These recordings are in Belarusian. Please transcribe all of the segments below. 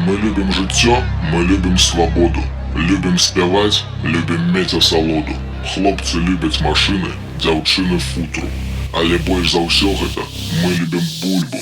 Мы любим жыццё, мы любим свабоду. Любим спяваць, любим мець асалоду. Хлопцы любяць машыны, дзяўчыны футру. Але больш за ўсё гэта мы любим бульбу.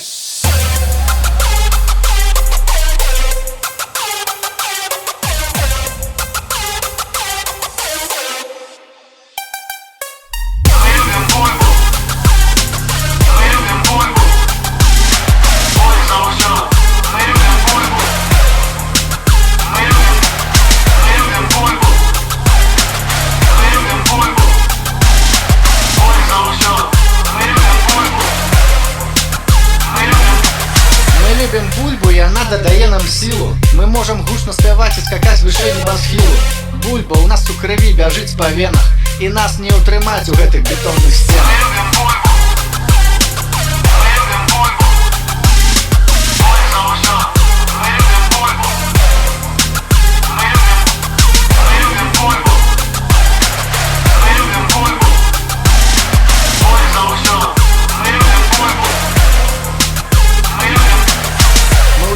Любим бульбу, и она дадае нам силу. Мы можем гучно спяваць и скакать вышэй небасхілу. Бульба у нас у крыві бяжыць па венах, і нас не ўтрымаць у гэтых бетонных сценах.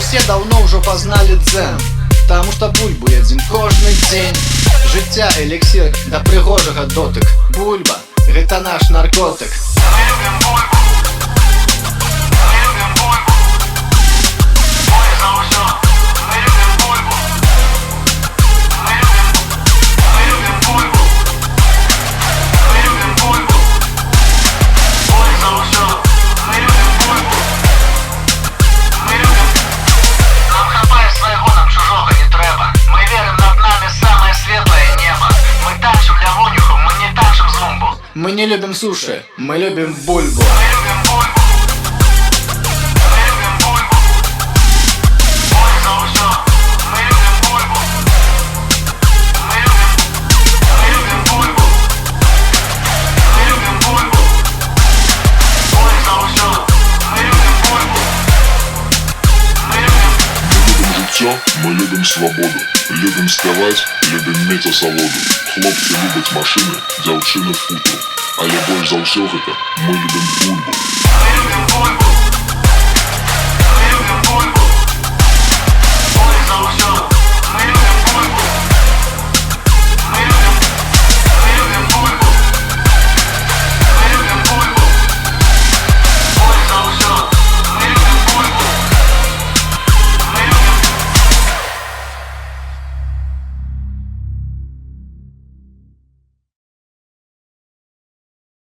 Все давно ўжо пазналі дзен, таму што бульбу едзем кожны дзень. Жыцця эліксір да прыгожага дотык. Бульба — гэта наш наркотык. Мы не любим суши, мы любим бульбу. Мы любим свободу, любим спяваць, любим мець асалоду. Хлопцы любяць машыны, дзяўчыны футру. Але больш за ўсё гэта мы любим бульбу.